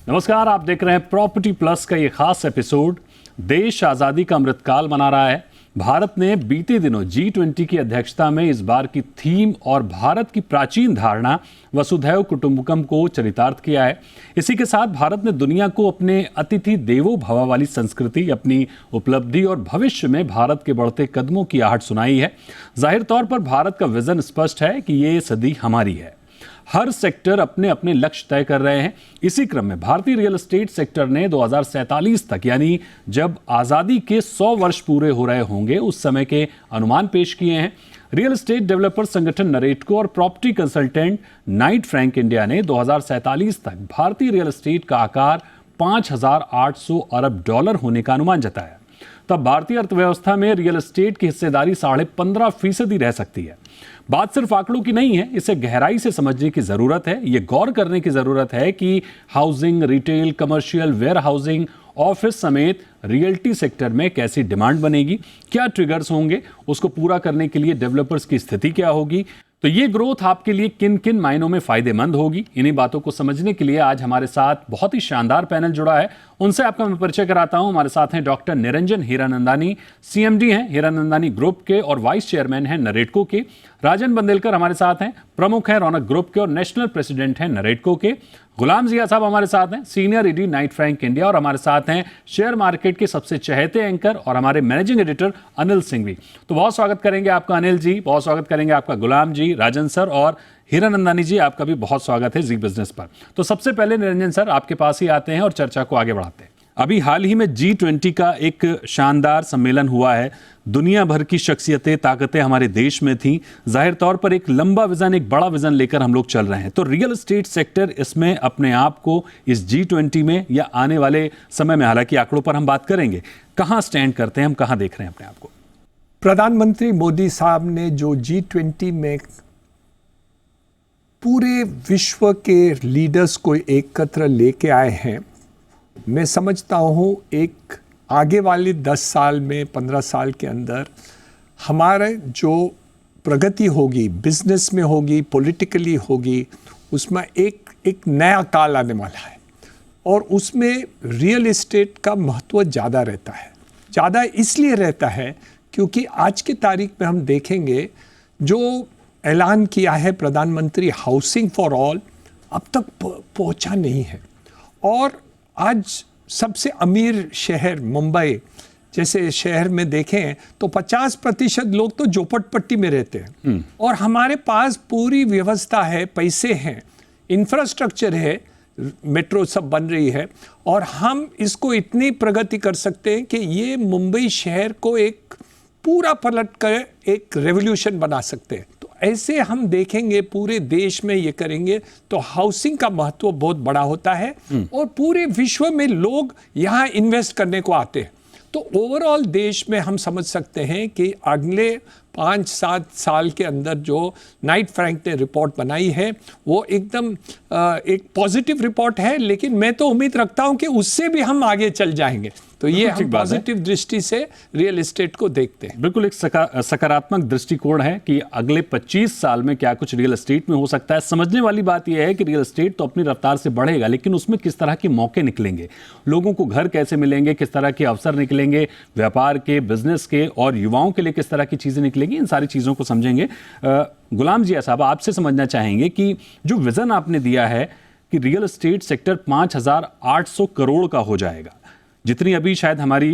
नमस्कार, आप देख रहे हैं प्रॉपर्टी प्लस का ये खास एपिसोड। देश आज़ादी का अमृतकाल मना रहा है। भारत ने बीते दिनों G20 की अध्यक्षता में इस बार की थीम और भारत की प्राचीन धारणा वसुधैव कुटुंबकम को चरितार्थ किया है। इसी के साथ भारत ने दुनिया को अपने अतिथि देवो भव वाली संस्कृति, अपनी उपलब्धि और भविष्य में भारत के बढ़ते कदमों की आहट सुनाई है। जाहिर तौर पर भारत का विजन स्पष्ट है कि ये सदी हमारी है। हर सेक्टर अपने अपने लक्ष्य तय कर रहे हैं। इसी क्रम में भारतीय रियल एस्टेट सेक्टर ने 2047 तक, यानी जब आज़ादी के 100 वर्ष पूरे हो रहे होंगे, उस समय के अनुमान पेश किए हैं। रियल एस्टेट डेवलपर संगठन नरेटको और property consultant Knight Frank India ने 2047 तक भारतीय रियल एस्टेट का आकार 5,800 अरब डॉलर होने का अनुमान जताया। तब भारतीय अर्थव्यवस्था में रियल एस्टेट की हिस्सेदारी 15.5% रह सकती है। बात सिर्फ आंकड़ों की नहीं है, इसे गहराई से समझने की जरूरत है। ये गौर करने की जरूरत है कि housing, retail, commercial, warehousing, office समेत रियल्टी सेक्टर में कैसी डिमांड बनेगी, क्या ट्रिगर्स होंगे, उसको पूरा करने के लिए डेवलपर्स की स्थिति क्या होगी, तो ये ग्रोथ आपके लिए किन किन मायनों में फायदेमंद होगी। इन्हीं बातों को समझने के लिए आज हमारे साथ बहुत ही शानदार पैनल जुड़ा है। उनसे आपका मैं परिचय कराता हूं। हमारे साथ हैं डॉक्टर निरंजन हीरानंदानी, CMD हैं हीरानंदानी ग्रुप के और वाइस चेयरमैन हैं नरेटको के। राजन बंदेलकर हमारे साथ हैं, प्रमुख हैं रौनक ग्रुप के और नेशनल प्रेसिडेंट हैं नरेटको के। गुलाम जिया साहब हमारे साथ हैं, senior ED Knight Frank India, और हमारे साथ हैं शेयर मार्केट के सबसे चहेते एंकर और हमारे मैनेजिंग एडिटर अनिल सिंह भी। तो बहुत स्वागत करेंगे आपका अनिल जी, बहुत स्वागत करेंगे आपका गुलाम जी, राजन सर, और हीरानंदानी जी आपका भी बहुत स्वागत है जी बिजनेस पर। तो सबसे पहले निरंजन सर आपके पास ही आते हैं और चर्चा को आगे बढ़ाते हैं। अभी हाल ही में G20 का एक शानदार सम्मेलन हुआ है। दुनिया भर की शख्सियतें, ताकतें हमारे देश में थीं। जाहिर तौर पर एक लंबा विजन, एक बड़ा विजन लेकर हम लोग चल रहे हैं। तो रियल एस्टेट सेक्टर इसमें अपने आप को इस G20 में या आने वाले समय में, हालांकि आंकड़ों पर हम बात करेंगे, कहां स्टैंड करते हैं, हम कहां देख रहे हैं अपने आप को? प्रधानमंत्री मोदी साहब ने जो G20 में पूरे विश्व के लीडर्स को एकत्र लेके आए हैं, मैं समझता हूँ एक आगे वाले 10 साल में, 15 साल के अंदर हमारे जो प्रगति होगी, बिजनेस में होगी, पॉलिटिकली होगी, उसमें एक नया काल आने वाला है। और उसमें रियल एस्टेट का महत्व ज़्यादा रहता है। ज़्यादा इसलिए रहता है क्योंकि आज की तारीख में हम देखेंगे जो ऐलान किया है प्रधानमंत्री हाउसिंग फॉर ऑल, अब तक पहुंचा नहीं है। और आज सबसे अमीर शहर मुंबई जैसे शहर में देखें तो 50% लोग तो झोपड़पट्टी में रहते हैं। और हमारे पास पूरी व्यवस्था है, पैसे हैं, इंफ्रास्ट्रक्चर है, मेट्रो सब बन रही है, और हम इसको इतनी प्रगति कर सकते हैं कि ये मुंबई शहर को एक पूरा पलट कर एक रेवोल्यूशन बना सकते हैं। तो ऐसे हम देखेंगे पूरे देश में ये करेंगे तो हाउसिंग का महत्व बहुत बड़ा होता है और पूरे विश्व में लोग यहाँ इन्वेस्ट करने को आते हैं। तो ओवरऑल देश में हम समझ सकते हैं कि अगले 5-7 साल के अंदर जो नाइट फ्रैंक ने रिपोर्ट बनाई है वो एकदम एक पॉजिटिव रिपोर्ट है, लेकिन मैं तो उम्मीद रखता हूं कि उससे भी हम आगे चल जाएंगे। तो ये हम पॉजिटिव दृष्टि से रियल एस्टेट को देखते हैं। बिल्कुल एक सकारात्मक दृष्टिकोण है कि अगले 25 साल में क्या कुछ रियल एस्टेट में हो सकता है। समझने वाली बात यह है कि रियल एस्टेट तो अपनी रफ्तार से बढ़ेगा, लेकिन उसमें किस तरह के मौके निकलेंगे, लोगों को घर कैसे मिलेंगे, किस तरह के अवसर निकलेंगे, व्यापार के, बिजनेस के, और युवाओं के लिए किस तरह की चीजें निकलेंगी, इन सारी चीजों को समझेंगे। गुलाम जी साहब, आपसे समझना चाहेंगे कि जो विजन आपने दिया है कि रियल एस्टेट सेक्टर 5,800 करोड़ का हो जाएगा, जितनी अभी शायद हमारी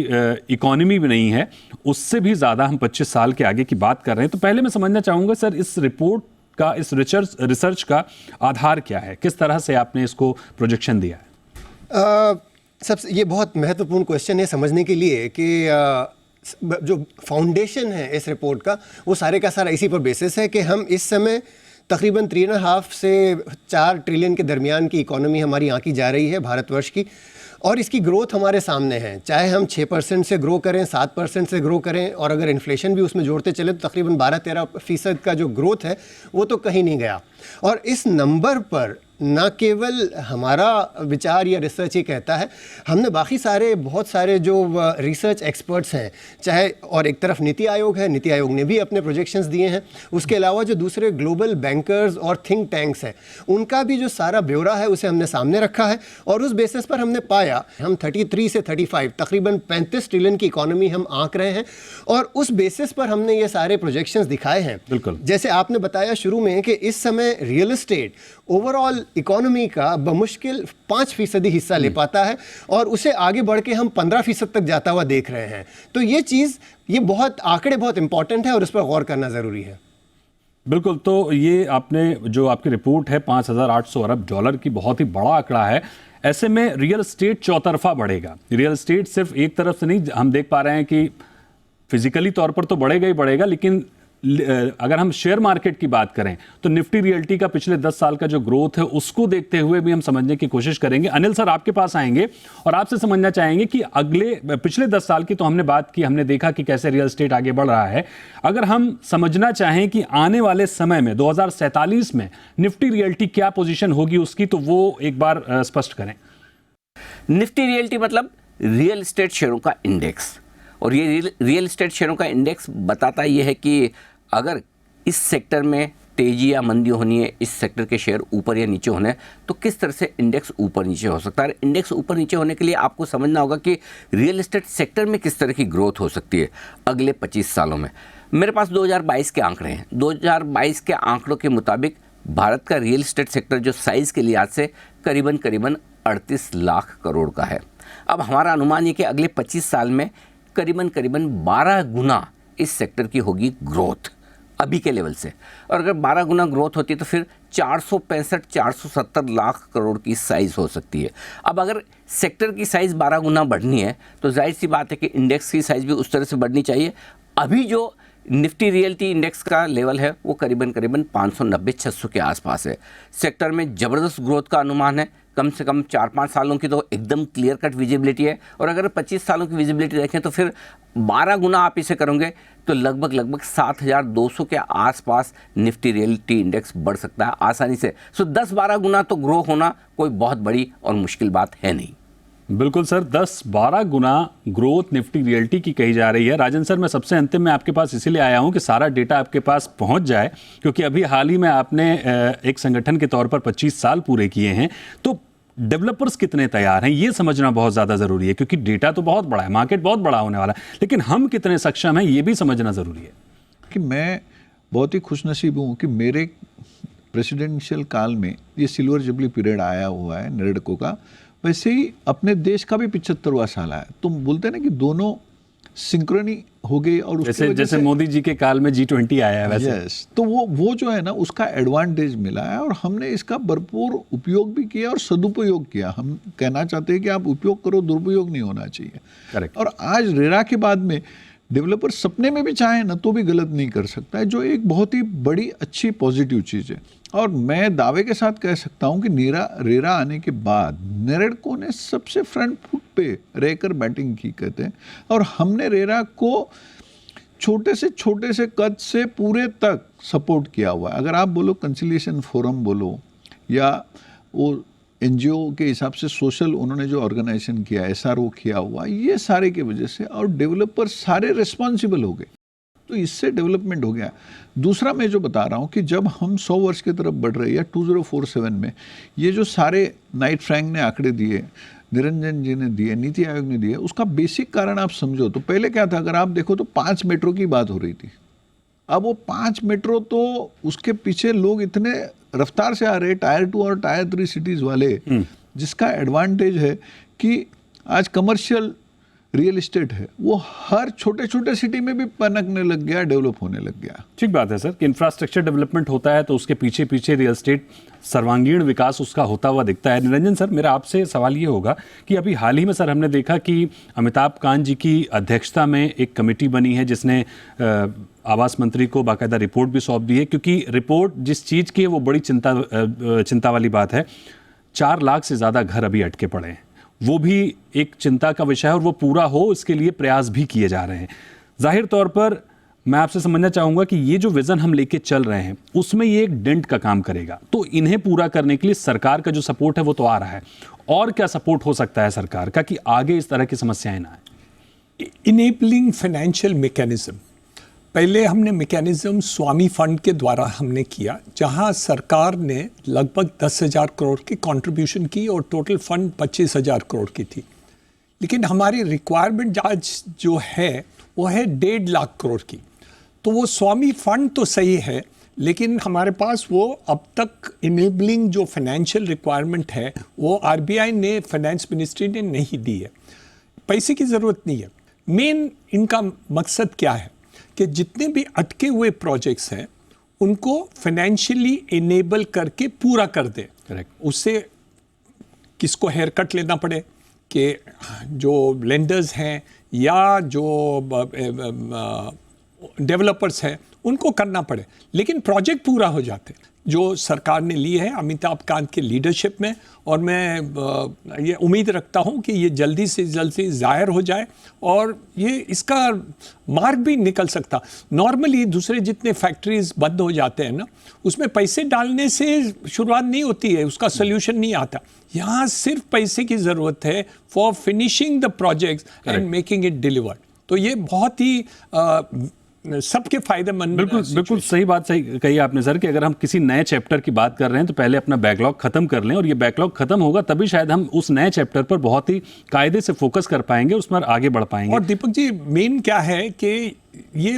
इकोनॉमी भी नहीं है, उससे भी ज़्यादा हम 25 साल के आगे की बात कर रहे हैं। तो पहले मैं समझना चाहूँगा सर, इस रिपोर्ट का, इस रिसर्च का आधार क्या है, किस तरह से आपने इसको प्रोजेक्शन दिया है? सबसे ये बहुत महत्वपूर्ण क्वेश्चन है समझने के लिए कि जो फाउंडेशन है इस रिपोर्ट का वो सारे का सारा इसी पर बेसिस है कि हम इस समय तकरीबन 3.5 से 4 ट्रिलियन के दरमियान की इकोनॉमी हमारी यहाँ की जा रही है, भारतवर्ष की, और इसकी ग्रोथ हमारे सामने है। चाहे हम 6% से ग्रो करें, 7% से ग्रो करें, और अगर इन्फ्लेशन भी उसमें जोड़ते चले तो तकरीबन 12-13% का जो ग्रोथ है वो तो कहीं नहीं गया। और इस नंबर पर ना केवल हमारा विचार या रिसर्च ये कहता है, हमने बाकी सारे बहुत सारे जो रिसर्च एक्सपर्ट्स हैं, चाहे और एक तरफ नीति आयोग है, नीति आयोग ने भी अपने प्रोजेक्शंस दिए हैं, उसके अलावा जो दूसरे ग्लोबल बैंकर्स और थिंक टैंक्स हैं उनका भी जो सारा ब्यौरा है उसे हमने सामने रखा है और उस बेसिस पर हमने पाया हम 33 से 35 तकरीबन 35 ट्रिलियन की इकोनॉमी हम आंक रहे हैं और उस बेसिस पर हमने ये सारे प्रोजेक्शंस दिखाए हैं। बिल्कुल। जैसे आपने बताया शुरू में कि इस समय रियल एस्टेट ओवरऑल इकोनॉमी का बमुश्किल 5% हिस्सा ले पाता है और उसे आगे बढ़ के हम 15% तक जाता हुआ देख रहे हैं। तो ये चीज़, ये बहुत आंकड़े बहुत इंपॉर्टेंट है और उस पर गौर करना ज़रूरी है। बिल्कुल। तो ये आपने जो आपकी रिपोर्ट है 5,800 अरब डॉलर की, बहुत ही बड़ा आंकड़ा है। ऐसे में रियल एस्टेट चौतरफा बढ़ेगा। रियल एस्टेट सिर्फ एक तरफ से नहीं, हम देख पा रहे हैं कि फिजिकली तौर पर तो बढ़ेगा ही बढ़ेगा, लेकिन अगर हम शेयर मार्केट की बात करें तो निफ्टी रियल्टी का पिछले 10 साल का जो ग्रोथ है उसको देखते हुए भी हम समझने की कोशिश करेंगे। अनिल सर आपके पास आएंगे और आपसे समझना चाहेंगे कि पिछले 10 साल की तो हमने बात की, हमने देखा कि कैसे रियल एस्टेट आगे बढ़ रहा है। अगर हम समझना चाहें कि आने वाले समय में 2047 में निफ्टी रियल्टी क्या पोजीशन होगी उसकी, तो वो एक बार स्पष्ट करें। निफ्टी रियल्टी मतलब रियल एस्टेट शेयरों का इंडेक्स, और ये रियल एस्टेट शेयरों का इंडेक्स बताता ये है कि अगर इस सेक्टर में तेजी या मंदी होनी है, इस सेक्टर के शेयर ऊपर या नीचे होने हैं, तो किस तरह से इंडेक्स ऊपर नीचे हो सकता है। इंडेक्स ऊपर नीचे होने के लिए आपको समझना होगा कि रियल एस्टेट सेक्टर में किस तरह की ग्रोथ हो सकती है अगले 25 सालों में। मेरे पास 2022 के आंकड़े हैं। 2022 के आंकड़ों के मुताबिक भारत का रियल एस्टेट सेक्टर जो साइज़ के लिहाज से करीबन 38 लाख करोड़ का है। अब हमारा अनुमान ये कि अगले 25 साल में करीबन 12 गुना इस सेक्टर की होगी ग्रोथ अभी के लेवल से, और अगर 12 गुना ग्रोथ होती है तो फिर 465-470 लाख करोड़ की साइज़ हो सकती है। अब अगर सेक्टर की साइज़ 12 गुना बढ़नी है तो जाहिर सी बात है कि इंडेक्स की साइज़ भी उस तरह से बढ़नी चाहिए। अभी जो निफ्टी रियल्टी इंडेक्स का लेवल है वो करीबन 590-600 के आसपास है। सेक्टर में ज़बरदस्त ग्रोथ का अनुमान है, कम से कम 4-5 सालों की तो एकदम क्लियर कट विजिबिलिटी है, और अगर 25 सालों की विजिबिलिटी देखें तो फिर 12 गुना आप इसे करोगे तो लगभग 7,200 के आसपास निफ्टी रियल्टी इंडेक्स बढ़ सकता है आसानी से। सो 10-12 गुना तो ग्रो होना कोई बहुत बड़ी और मुश्किल बात है नहीं। बिल्कुल सर, 10-12 गुना ग्रोथ निफ्टी रियल्टी की कही जा रही है। राजन सर, मैं सबसे अंतिम में आपके पास इसीलिए आया हूं कि सारा डेटा आपके पास पहुंच जाए, क्योंकि अभी हाल ही में आपने एक संगठन के तौर पर 25 साल पूरे किए हैं, तो डेवलपर्स कितने तैयार हैं ये समझना बहुत ज़्यादा ज़रूरी है, क्योंकि डेटा तो बहुत बड़ा है, मार्केट बहुत बड़ा होने वाला है, लेकिन हम कितने सक्षम हैं ये भी समझना ज़रूरी है। कि मैं बहुत ही खुशनसीब हूँ कि मेरे प्रेसिडेंशियल काल में ये सिल्वर जुबली पीरियड आया हुआ है नेरेडको का, वैसे ही अपने देश का भी 75वां साल आया। तो बोलते हैं ना कि दोनों सिंक्रोनी हो गई, और जैसे मोदी जी के काल में G20 आया है वैसे। यस, तो वो जो है ना उसका एडवांटेज मिला है और हमने इसका भरपूर उपयोग भी किया और सदुपयोग किया। हम कहना चाहते हैं कि आप उपयोग करो, दुरुपयोग नहीं होना चाहिए। करेक्ट। और आज रेरा के बाद में डेवलपर सपने में भी चाहे ना तो भी गलत नहीं कर सकता है, जो एक बहुत ही बड़ी अच्छी पॉजिटिव चीज़ है। और मैं दावे के साथ कह सकता हूं कि रेरा आने के बाद नेरेडको ने सबसे फ्रंट फुट पे रहकर बैटिंग की कहते हैं, और हमने रेरा को छोटे से कद से पूरे तक सपोर्ट किया हुआ है। अगर आप बोलो कंसिलिएशन फोरम बोलो या वो NGO के हिसाब से सोशल उन्होंने जो ऑर्गेनाइजेशन किया, SRO किया हुआ, ये सारे की वजह से, और डेवलपर सारे रिस्पॉन्सिबल हो गए, तो इससे डेवलपमेंट हो गया। दूसरा मैं जो बता रहा हूँ कि जब हम 100 वर्ष की तरफ बढ़ रहे हैं या 2047 में, ये जो सारे नाइट फ्रैंक ने आंकड़े दिए, निरंजन जी ने दिए, नीति आयोग ने दिए, उसका बेसिक कारण आप समझो तो पहले क्या था, अगर आप देखो तो 5 मेट्रो की बात हो रही थी। अब वो 5 मेट्रो तो उसके पीछे लोग इतने रफ्तार से आ रहे टायर 2 और टायर 3 सिटीज़ वाले, जिसका एडवांटेज है कि आज कमर्शियल रियल एस्टेट है वो हर छोटे सिटी में भी पनकने लग गया, डेवलप होने लग गया। ठीक बात है सर कि इंफ्रास्ट्रक्चर डेवलपमेंट होता है तो उसके पीछे रियल एस्टेट सर्वांगीण विकास उसका होता हुआ दिखता है। निरंजन सर, मेरा आपसे सवाल ये होगा कि अभी हाल ही में सर हमने देखा कि अमिताभ कांत जी की अध्यक्षता में एक कमेटी बनी है जिसने आवास मंत्री को बाकायदा रिपोर्ट भी सौंप दी है, क्योंकि रिपोर्ट जिस चीज़ की है वो बड़ी चिंता वाली बात है। 4 लाख से ज़्यादा घर अभी अटके पड़े हैं, वो भी एक चिंता का विषय है, और वो पूरा हो इसके लिए प्रयास भी किए जा रहे हैं। जाहिर तौर पर मैं आपसे समझना चाहूंगा कि ये जो विजन हम लेके चल रहे हैं उसमें ये एक डेंट का काम करेगा, तो इन्हें पूरा करने के लिए सरकार का जो सपोर्ट है वो तो आ रहा है, और क्या सपोर्ट हो सकता है सरकार का कि आगे इस तरह की समस्याएं ना आए? इनेबलिंग फाइनेंशियल मैकेनिज्म, पहले हमने मैकेनिज्म स्वामी फंड के द्वारा हमने किया, जहां सरकार ने लगभग 10,000 करोड़ की कंट्रीब्यूशन की और टोटल फंड 25,000 करोड़ की थी। लेकिन हमारी रिक्वायरमेंट आज जो है वो है 1.5 लाख करोड़ की। तो वो स्वामी फंड तो सही है, लेकिन हमारे पास वो अब तक इनेबलिंग जो फाइनेंशियल रिक्वायरमेंट है वो आरबीआई ने, फाइनेंस मिनिस्ट्री ने नहीं दी है। पैसे की ज़रूरत नहीं है। मेन इनका मकसद क्या है कि जितने भी अटके हुए प्रोजेक्ट्स हैं उनको फाइनेंशियली इनेबल करके पूरा कर दे। करेक्ट। उससे किसको हेयर कट लेना पड़े कि जो लेंडर्स हैं या जो डेवलपर्स हैं उनको करना पड़े, लेकिन प्रोजेक्ट पूरा हो जाते जो सरकार ने लिए है अमिताभ कांत के लीडरशिप में। और मैं ये उम्मीद रखता हूँ कि ये जल्दी से ज़ाहिर हो जाए और ये इसका मार्ग भी निकल सकता। नॉर्मली दूसरे जितने फैक्ट्रीज बंद हो जाते हैं ना, उसमें पैसे डालने से शुरुआत नहीं होती है, उसका सोल्यूशन नहीं आता। यहाँ सिर्फ पैसे की ज़रूरत है for finishing the projects and making it delivered. तो ये बहुत ही सबके फायदेमंद। बिल्कुल सही बात सही कही आपने सर कि अगर हम किसी नए चैप्टर की बात कर रहे हैं तो पहले अपना बैकलॉग खत्म कर लें, और ये बैकलॉग खत्म होगा तभी शायद हम उस नए चैप्टर पर बहुत ही कायदे से फोकस कर पाएंगे, उस पर आगे बढ़ पाएंगे। और दीपक जी, मेन क्या है कि ये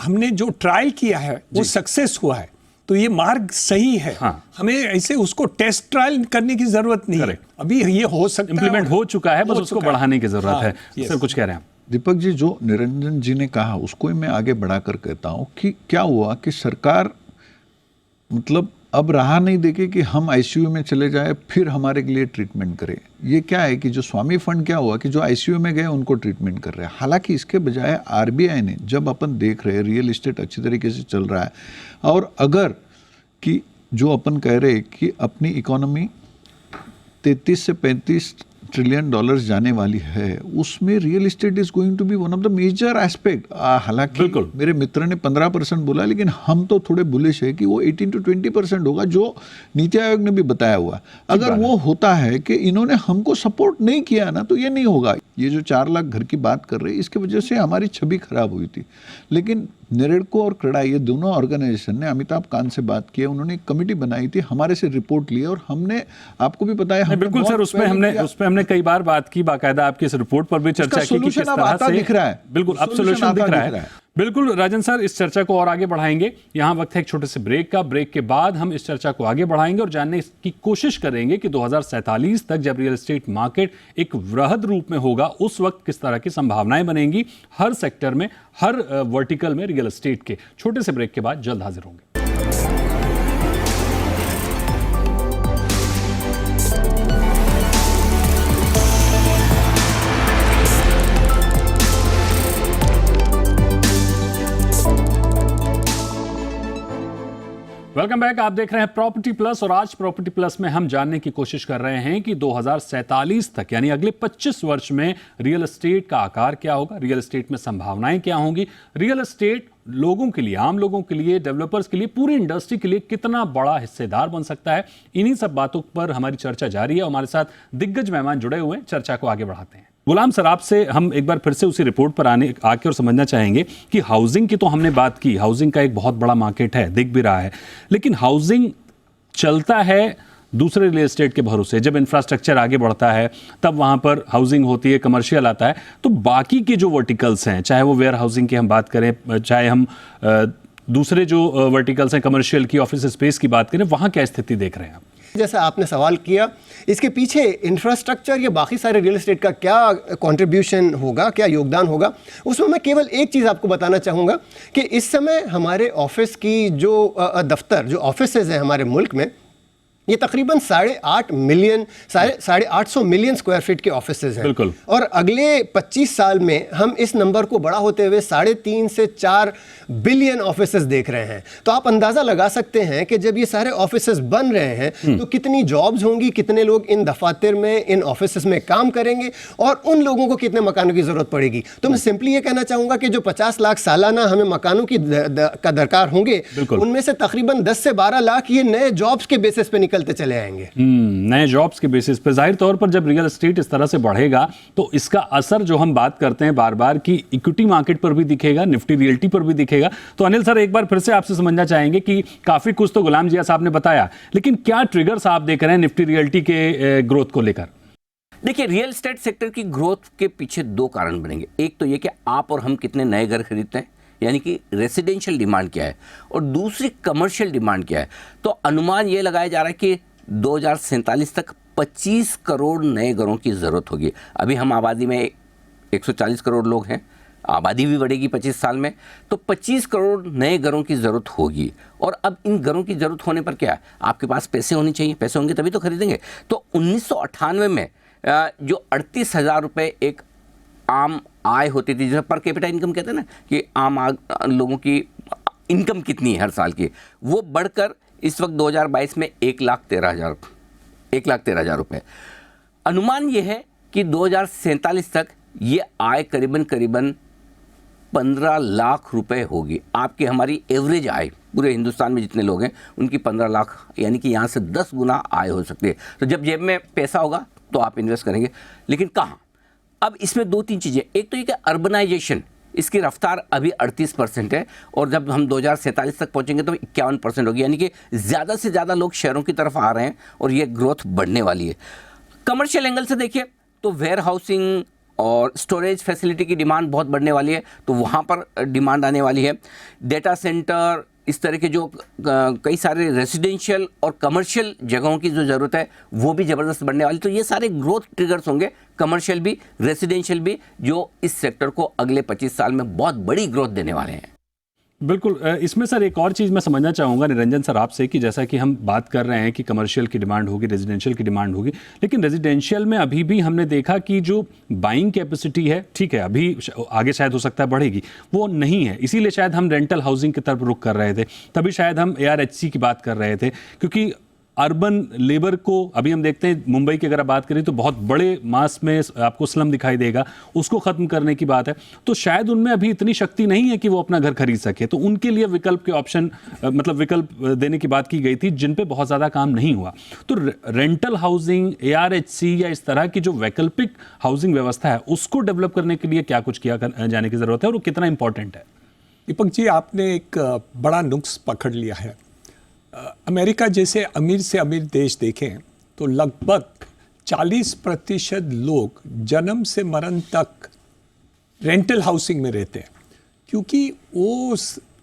हमने जो ट्रायल किया है वो सक्सेस हुआ है, तो ये मार्ग सही है। हाँ। हमें ऐसे उसको टेस्ट ट्रायल करने की जरूरत नहीं है। अभी ये हो सकता है, इंप्लीमेंट हो चुका है, बस उसको बढ़ाने की जरूरत है। yes। सर कुछ कह रहे हैं आप? दीपक जी, जो निरंजन जी ने कहा उसको ही मैं आगे बढ़ाकर कहता हूँ कि क्या हुआ कि सरकार मतलब अब रहा नहीं देखे कि हम आईसीयू में चले जाए फिर हमारे लिए ट्रीटमेंट करें। ये क्या है कि जो स्वामी फंड क्या हुआ कि जो आईसीयू में गए उनको ट्रीटमेंट कर रहे हैं। हालांकि इसके बजाय आरबीआई ने, जब अपन देख रहे हैं रियल एस्टेट अच्छी तरीके से चल रहा है, और अगर कि जो अपन कह रहे हैं कि अपनी इकोनॉमी 33 से 35 ट्रिलियन डॉलर्स जाने वाली है, उसमें real estate is going to be one of the major aspect. हालांकि मेरे मित्र ने 15% बोला, लेकिन हम तो थोड़े बुलिश है कि वो 18 to 20% होगा, जो नीति आयोग ने भी बताया हुआ। अगर वो होता है कि इन्होंने हमको सपोर्ट नहीं किया ना, तो ये नहीं होगा। ये जो 4 लाख घर की बात कर रहे हैं, इसकी वजह से हमारी छवि खराब हुई थी। लेकिन नेरेडको और क्रेडा, ये दोनों ऑर्गेनाइजेशन ने अमिताभ कांत से बात की, उन्होंने एक कमेटी बनाई थी, हमारे से रिपोर्ट ली, और हमने आपको भी बताया। बिल्कुल सर, उसमें हमने कई बार बात की, बाकायदा आपकी इस रिपोर्ट पर भी चर्चा की कि किस तरह से दिख रहा है। बिल्कुल अब सोल्यूशन दिख रहा है। बिल्कुल राजन सर, इस चर्चा को और आगे बढ़ाएंगे। यहाँ वक्त है एक छोटे से ब्रेक का। ब्रेक के बाद हम इस चर्चा को आगे बढ़ाएंगे और जानने की कोशिश करेंगे कि 2047 तक जब रियल एस्टेट मार्केट एक वृहद रूप में होगा, उस वक्त किस तरह की संभावनाएं बनेंगी हर सेक्टर में, हर वर्टिकल में रियल एस्टेट के। छोटे से ब्रेक के बाद जल्द हाजिर होंगे। Welcome back. आप देख रहे हैं प्रॉपर्टी प्लस, और आज प्रॉपर्टी प्लस में हम जानने की कोशिश कर रहे हैं कि 2047 तक यानी अगले 25 वर्ष में रियल एस्टेट का आकार क्या होगा, रियल एस्टेट में संभावनाएं क्या होंगी, रियल एस्टेट लोगों के लिए, आम लोगों के लिए, डेवलपर्स के लिए, पूरी इंडस्ट्री के लिए कितना बड़ा हिस्सेदार बन सकता है। इन्हीं सब बातों पर हमारी चर्चा जारी है। हमारे साथ दिग्गज मेहमान जुड़े हुए हैं, चर्चा को आगे बढ़ाते हैं। गुलाम सर, आपसे हम एक बार फिर से उसी रिपोर्ट पर आके और समझना चाहेंगे कि हाउसिंग की तो हमने बात की, हाउसिंग का एक बहुत बड़ा मार्केट है, दिख भी रहा है, लेकिन हाउसिंग चलता है दूसरे रियल एस्टेट के भरोसे। जब इंफ्रास्ट्रक्चर आगे बढ़ता है तब वहाँ पर हाउसिंग होती है, कमर्शियल आता है, तो बाकी के जो वर्टिकल्स हैं, चाहे वो वेयर हाउसिंग की हम बात करें, चाहे हम दूसरे जो वर्टिकल्स हैं कमर्शियल की, ऑफिस स्पेस की बात करें, वहाँ क्या स्थिति देख रहे हैं आप? जैसा आपने सवाल किया, इसके पीछे इंफ्रास्ट्रक्चर या बाकी सारे रियल एस्टेट का क्या कंट्रीब्यूशन होगा, क्या योगदान होगा, उसमें मैं केवल एक चीज़ आपको बताना चाहूँगा कि इस समय हमारे ऑफिस की जो दफ्तर, जो ऑफिसेज हैं हमारे मुल्क में, ये तकरीबन 850 मिलियन स्क्वायर फीट के ऑफिसेज हैं। बिल्कुल। और अगले 25 साल में हम इस नंबर को बड़ा होते हुए 3.5 से 4 बिलियन ऑफिसेज देख रहे हैं। तो आप अंदाजा लगा सकते हैं कि जब ये सारे ऑफिसेज बन रहे हैं तो कितनी जॉब्स होंगी, कितने लोग इन दफातर में, इन ऑफिसेज में काम करेंगे और उन लोगों को कितने मकानों की जरूरत पड़ेगी। तो मैं सिंपली ये कहना चाहूंगा कि जो 50 लाख सालाना हमें मकानों की का दरकार होंगे, उनमें से तकरीबन 10 से 12 लाख ये नए जॉब्स के बेसिस पे निकलते चले आएंगे। नए जॉब्स के बेसिस पे जाहिर तौर पर जब रियल एस्टेट इस तरह से बढ़ेगा तो इसका असर जो हम बात करते हैं बार बार की इक्विटी मार्केट पर भी दिखेगा, निफ्टी रियल्टी पर भी दिखेगा। तो अनिल सर, एक बार फिर से आपसे समझना चाहेंगे कि काफी कुछ तो गुलाम जिया साहब ने बताया, लेकिन क्या ट्रिगर्स आप देख रहे हैं निफ्टी रियल्टी के ग्रोथ को लेकर? देखिए, रियल एस्टेट सेक्टर की ग्रोथ के पीछे दो कारण बनेंगे। एक तो ये कि आप और हम कितने नए घर खरीदते हैं, यानी कि रेसिडेंशियल डिमांड क्या है, और दूसरी कमर्शियल डिमांड क्या है। तो अनुमान ये लगाया जा रहा है कि 2047 तक 25 करोड़ नए घरों की ज़रूरत होगी। अभी हम आबादी में 140 करोड़ लोग हैं, आबादी भी बढ़ेगी 25 साल में, तो 25 करोड़ नए घरों की ज़रूरत होगी। और अब इन घरों की ज़रूरत होने पर क्या है, आपके पास पैसे होने चाहिए, पैसे होंगे तभी तो खरीदेंगे। तो 1998 में जो 38,000 रुपये एक आम आय होती थी, जिसे पर कैपिटा इनकम कहते हैं ना, कि आम लोगों की इनकम कितनी है हर साल की, वो बढ़कर इस वक्त 2022 में 1,13,000 रुपये। अनुमान ये है कि 2047 तक ये आय करीबन 15 लाख रुपए होगी। आपकी हमारी एवरेज आय पूरे हिंदुस्तान में जितने लोग हैं उनकी 15 लाख, यानी कि यहाँ से 10 गुना आय हो सकती है। तो जब जेब में पैसा होगा तो आप इन्वेस्ट करेंगे, लेकिन कहाँ? अब इसमें दो तीन चीज़ें। एक तो ये कि अर्बनाइजेशन, इसकी रफ्तार अभी 38% है और जब हम 2047 तक पहुंचेंगे तो 51% होगी, यानी कि ज़्यादा से ज़्यादा लोग शहरों की तरफ आ रहे हैं और ये ग्रोथ बढ़ने वाली है। कमर्शियल एंगल से देखिए तो वेयर हाउसिंग और स्टोरेज फैसिलिटी की डिमांड बहुत बढ़ने वाली है, तो वहाँ पर डिमांड आने वाली है। डेटा सेंटर, इस तरह के जो कई सारे रेसिडेंशियल और कमर्शियल जगहों की जो ज़रूरत है वो भी ज़बरदस्त बढ़ने वाली। तो ये सारे ग्रोथ ट्रिगर्स होंगे, कमर्शियल भी, रेसिडेंशियल भी, जो इस सेक्टर को अगले 25 साल में बहुत बड़ी ग्रोथ देने वाले हैं। बिल्कुल। इसमें सर एक और चीज़ मैं समझना चाहूँगा निरंजन सर आपसे, कि जैसा कि हम बात कर रहे हैं कि कमर्शियल की डिमांड होगी, रेजिडेंशियल की डिमांड होगी, लेकिन रेजिडेंशियल में अभी भी हमने देखा कि जो बाइंग कैपेसिटी है, ठीक है, अभी आगे शायद हो सकता है बढ़ेगी, वो नहीं है। इसीलिए शायद हम रेंटल हाउसिंग की तरफ रुख कर रहे थे, तभी शायद हम ARHC की बात कर रहे थे, क्योंकि अर्बन लेबर को अभी हम देखते हैं मुंबई की अगर आप बात करें तो बहुत बड़े मास में आपको स्लम दिखाई देगा, उसको ख़त्म करने की बात है। तो शायद उनमें अभी इतनी शक्ति नहीं है कि वो अपना घर खरीद सके, तो उनके लिए विकल्प के ऑप्शन, मतलब विकल्प देने की बात की गई थी जिन पे बहुत ज़्यादा काम नहीं हुआ। तो रेंटल हाउसिंग, ARHC या इस तरह की जो वैकल्पिक हाउसिंग व्यवस्था है उसको डेवलप करने के लिए क्या कुछ किया जाने की ज़रूरत है और वो कितना इंपॉर्टेंट है? दीपक जी, आपने एक बड़ा नुक्स पकड़ लिया है। अमेरिका जैसे अमीर से अमीर देश देखें तो लगभग 40% लोग जन्म से मरण तक रेंटल हाउसिंग में रहते हैं, क्योंकि वो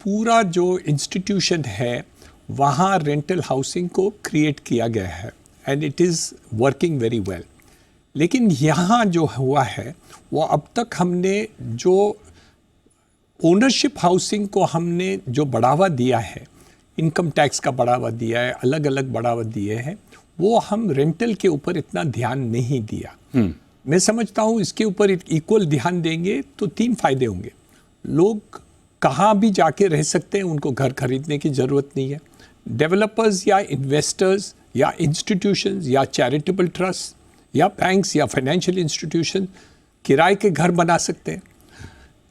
पूरा जो इंस्टीट्यूशन है वहाँ रेंटल हाउसिंग को क्रिएट किया गया है and it is working very well. लेकिन यहाँ जो हुआ है वो अब तक हमने जो ओनरशिप हाउसिंग को हमने जो बढ़ावा दिया है, इनकम टैक्स का बढ़ावा दिया है, अलग अलग बढ़ावा दिए हैं, वो हम रेंटल के ऊपर इतना ध्यान नहीं दिया। मैं समझता हूँ इसके ऊपर इक्वल ध्यान देंगे तो 3 फायदे होंगे। लोग कहाँ भी जाके रह सकते हैं, उनको घर खरीदने की ज़रूरत नहीं है। डेवलपर्स या इन्वेस्टर्स या इंस्टीट्यूशंस या चैरिटेबल ट्रस्ट या बैंक्स या फाइनेंशियल इंस्टीट्यूशन किराए के घर बना सकते हैं।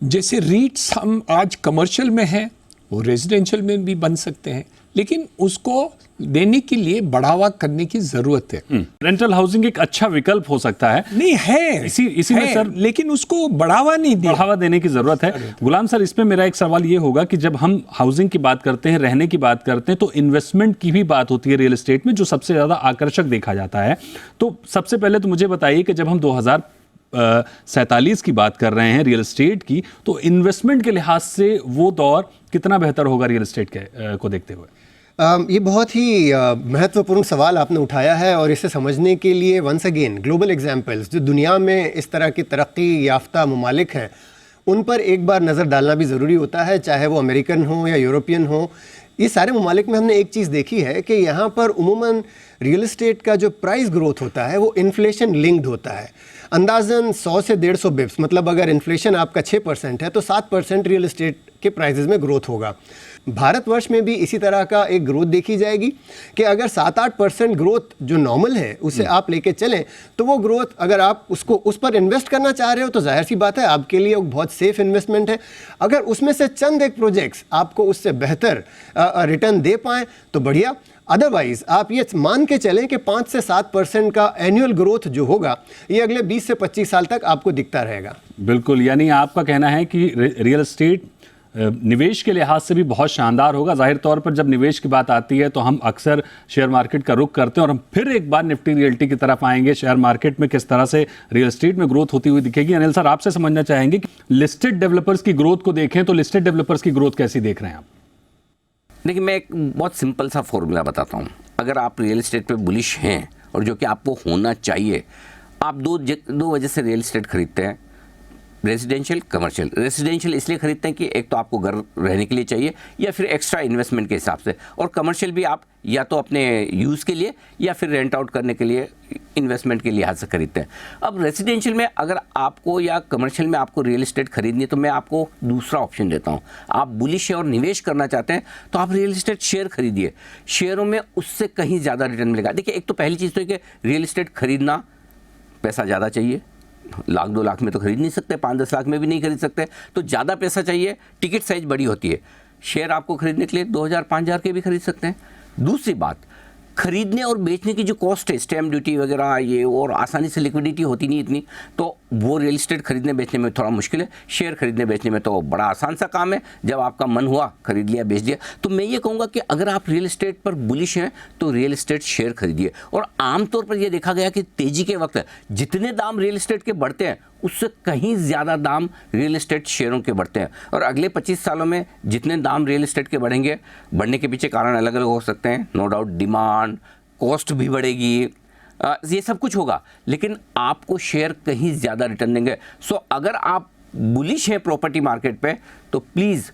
जैसे रीट्स हम आज कमर्शियल में हैं, वो रेजिडेंशियल में भी बन सकते हैं, लेकिन उसको देने के लिए बढ़ावा करने की जरूरत है। रेंटल हाउसिंग एक अच्छा विकल्प हो सकता है, नहीं है, इसी में सर, लेकिन उसको बढ़ावा नहीं दिया, बढ़ावा देने की जरूरत है। गुलाम सर, इसमें मेरा एक सवाल ये होगा कि जब हम हाउसिंग की बात करते हैं, रहने की बात करते हैं, तो इन्वेस्टमेंट की भी बात होती है रियल एस्टेट में, जो सबसे ज्यादा आकर्षक देखा जाता है। तो सबसे पहले तो मुझे बताइए कि जब हम 2047 की बात कर रहे हैं रियल एस्टेट की, तो इन्वेस्टमेंट के लिहाज से वो दौर कितना बेहतर होगा रियल एस्टेट को देखते हुए? ये बहुत ही महत्वपूर्ण सवाल आपने उठाया है, और इसे समझने के लिए वंस अगेन ग्लोबल एग्जाम्पल्स जो दुनिया में इस तरह की तरक्की याफ्ता ममालिक हैं उन पर एक बार नज़र डालना भी ज़रूरी होता है, चाहे वो अमेरिकन हो या यूरोपियन हो। ये सारे ममालिक में हमने एक चीज़ देखी है कि यहाँ पर उमूमन रियल एस्टेट का जो प्राइस ग्रोथ होता है वो इन्फ्लेशन लिंक्ड होता है। अंदाजन 100 से 150 बिप्स, मतलब अगर इन्फ्लेशन आपका 6% है तो 7% रियल एस्टेट के प्राइसेस में ग्रोथ होगा। भारतवर्ष में भी इसी तरह का एक ग्रोथ देखी जाएगी कि अगर 7-8% ग्रोथ जो नॉर्मल है उसे आप लेके चलें तो वो ग्रोथ अगर आप उसको उस पर इन्वेस्ट करना चाह रहे हो तो जाहिर सी बात है आपके लिए वो बहुत सेफ इन्वेस्टमेंट है। अगर उसमें से चंद एक प्रोजेक्ट्स आपको उससे बेहतर रिटर्न दे पाएँ तो बढ़िया, अदरवाइज आप ये मान के चलें कि 5 से 7% का एनुअल ग्रोथ जो होगा ये अगले 20 से 25 साल तक आपको दिखता रहेगा। बिल्कुल, यानी आपका कहना है कि रियल एस्टेट निवेश के लिहाज से भी बहुत शानदार होगा। जाहिर तौर पर जब निवेश की बात आती है तो हम अक्सर शेयर मार्केट का रुख करते हैं और हम फिर एक बार निफ्टी रियल्टी की तरफ आएंगे, शेयर मार्केट में किस तरह से रियल एस्टेट में ग्रोथ होती हुई दिखेगी। अनिल सर, आपसे समझना चाहेंगे कि लिस्टेड डेवलपर्स की ग्रोथ को देखें तो लिस्टेड डेवलपर्स की ग्रोथ कैसी देख रहे हैं आप? देखिए, मैं एक बहुत सिंपल सा फॉर्मूला बताता हूँ। अगर आप रियल एस्टेट पे बुलिश हैं और जो कि आपको होना चाहिए, आप दो वजह से रियल एस्टेट खरीदते हैं, रेजिडेंशियल, कमर्शियल। रेजिडेंशियल इसलिए खरीदते हैं कि एक तो आपको घर रहने के लिए चाहिए या फिर एक्स्ट्रा इन्वेस्टमेंट के हिसाब से, और कमर्शियल भी आप या तो अपने यूज़ के लिए या फिर रेंट आउट करने के लिए इन्वेस्टमेंट के लिहाज से खरीदते हैं। अब रेजिडेंशियल में अगर आपको या कमर्शियल में आपको रियल एस्टेट खरीदनी है तो मैं आपको दूसरा ऑप्शन देता हूँ। आप बुलिश है और निवेश करना चाहते हैं तो आप रियल एस्टेट शेयर खरीदिए। शेयरों में उससे कहीं ज़्यादा रिटर्न मिलेगा। देखिए, एक तो पहली चीज़ तो है कि रियल एस्टेट खरीदना पैसा ज़्यादा चाहिए, 1-2 लाख में तो खरीद नहीं सकते, 5-10 लाख में भी नहीं खरीद सकते, तो ज़्यादा पैसा चाहिए, टिकट साइज बड़ी होती है। शेयर आपको खरीदने के लिए 2000-5000 के भी खरीद सकते हैं। दूसरी बात, खरीदने और बेचने की जो कॉस्ट है, स्टैम्प ड्यूटी वगैरह ये, और आसानी से लिक्विडिटी होती नहीं इतनी, तो वो रियल एस्टेट खरीदने बेचने में थोड़ा मुश्किल है। शेयर खरीदने बेचने में तो बड़ा आसान सा काम है, जब आपका मन हुआ खरीद लिया, बेच दिया। तो मैं ये कहूँगा कि अगर आप रियल एस्टेट पर बुलिश हैं तो रियल एस्टेट शेयर खरीदिए। और आमतौर पर यह देखा गया कि तेज़ी के वक्त जितने दाम रियल एस्टेट के बढ़ते हैं उससे कहीं ज़्यादा दाम रियल एस्टेट शेयरों के बढ़ते हैं। और अगले 25 सालों में जितने दाम रियल एस्टेट के बढ़ेंगे, बढ़ने के पीछे कारण अलग अलग हो सकते हैं, नो डाउट डिमांड, कॉस्ट भी बढ़ेगी, ये सब कुछ होगा, लेकिन आपको शेयर कहीं ज़्यादा रिटर्न देंगे। सो अगर आप बुलिश हैं प्रॉपर्टी मार्केट पे तो प्लीज़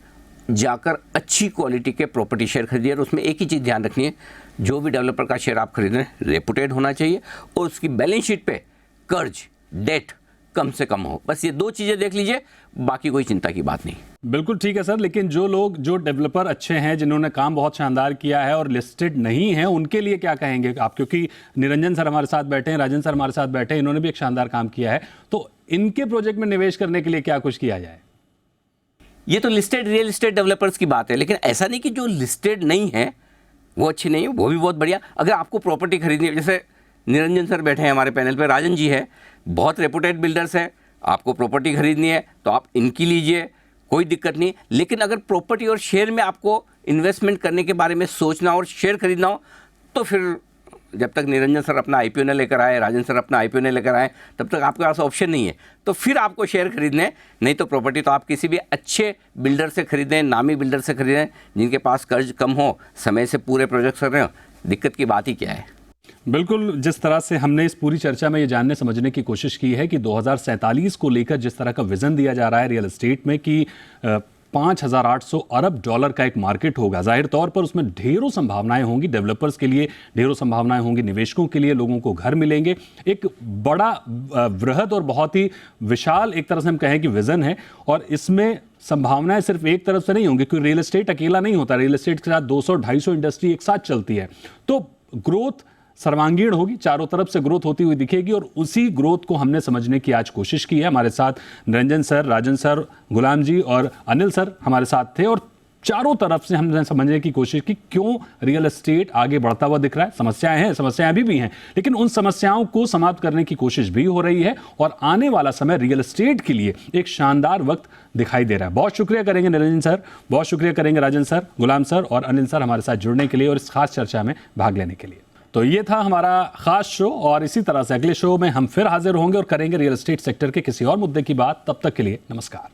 जाकर अच्छी क्वालिटी के प्रॉपर्टी शेयर खरीदिए। और उसमें एक ही चीज़ ध्यान रखनी है, जो भी डेवलपर का शेयर आप खरीद रहे हैं रेपुटेड होना चाहिए और उसकी बैलेंस शीट पे कर्ज, डेट कम से कम हो। बस ये 2 चीज़ें देख लीजिए, बाकी कोई चिंता की बात नहीं। बिल्कुल ठीक है सर, लेकिन जो डेवलपर अच्छे हैं, जिन्होंने काम बहुत शानदार किया है और लिस्टेड नहीं है, उनके लिए क्या कहेंगे आप? क्योंकि निरंजन सर हमारे साथ बैठे हैं, राजन सर हमारे साथ बैठे हैं, इन्होंने भी एक शानदार काम किया है, तो इनके प्रोजेक्ट में निवेश करने के लिए क्या कुछ किया जाए? ये तो लिस्टेड रियल एस्टेट डेवलपर्स की बात है, लेकिन ऐसा नहीं कि जो लिस्टेड नहीं है वो अच्छी नहीं है, वो भी बहुत बढ़िया। अगर आपको प्रॉपर्टी खरीदनी है, जैसे निरंजन सर बैठे हैं हमारे पैनल पे, राजन जी है, बहुत रेपुटेड बिल्डर्स हैं, आपको प्रॉपर्टी खरीदनी है तो आप इनकी लीजिए, कोई दिक्कत नहीं। लेकिन अगर प्रॉपर्टी और शेयर में आपको इन्वेस्टमेंट करने के बारे में सोचना और शेयर खरीदना हो तो फिर जब तक निरंजन सर अपना IPO न लेकर आए, राजन सर अपना IPO न लेकर आए, तब तक आपके पास ऑप्शन नहीं है। तो फिर आपको शेयर खरीदने, नहीं तो प्रॉपर्टी तो आप किसी भी अच्छे बिल्डर से खरीदें, नामी बिल्डर से खरीदें, जिनके पास कर्ज कम हो, समय से पूरे प्रोजेक्ट कर रहे हो। दिक्कत की बात ही क्या है? बिल्कुल, जिस तरह से हमने इस पूरी चर्चा में ये जानने समझने की कोशिश की है कि 2047 को लेकर जिस तरह का विजन दिया जा रहा है रियल एस्टेट में कि 5,800 अरब डॉलर का एक मार्केट होगा, जाहिर तौर पर उसमें ढेरों संभावनाएं होंगी डेवलपर्स के लिए, ढेरों संभावनाएं होंगी निवेशकों के लिए, लोगों को घर मिलेंगे। एक बड़ा वृहद और बहुत ही विशाल एक तरह से हम कहें कि विजन है, और इसमें संभावनाएं सिर्फ एक तरफ से नहीं होंगी, क्योंकि रियल एस्टेट अकेला नहीं होता, रियल एस्टेट के साथ 200-250 इंडस्ट्री एक साथ चलती है। तो ग्रोथ सर्वांगीण होगी, चारों तरफ से ग्रोथ होती हुई दिखेगी, और उसी ग्रोथ को हमने समझने की आज कोशिश की है। हमारे साथ निरंजन सर, राजन सर, गुलाम जी और अनिल सर हमारे साथ थे, और चारों तरफ से हमने समझने की कोशिश की क्यों रियल एस्टेट आगे बढ़ता हुआ दिख रहा है। समस्याएं हैं, समस्याएं अभी भी हैं, लेकिन उन समस्याओं को समाप्त करने की कोशिश भी हो रही है, और आने वाला समय रियल एस्टेट के लिए एक शानदार वक्त दिखाई दे रहा है। बहुत शुक्रिया करेंगे निरंजन सर, बहुत शुक्रिया करेंगे राजन सर, गुलाम सर और अनिल सर हमारे साथ जुड़ने के लिए और इस खास चर्चा में भाग लेने के लिए। तो ये था हमारा खास शो, और इसी तरह से अगले शो में हम फिर हाजिर होंगे और करेंगे रियल एस्टेट सेक्टर के किसी और मुद्दे की बात। तब तक के लिए नमस्कार।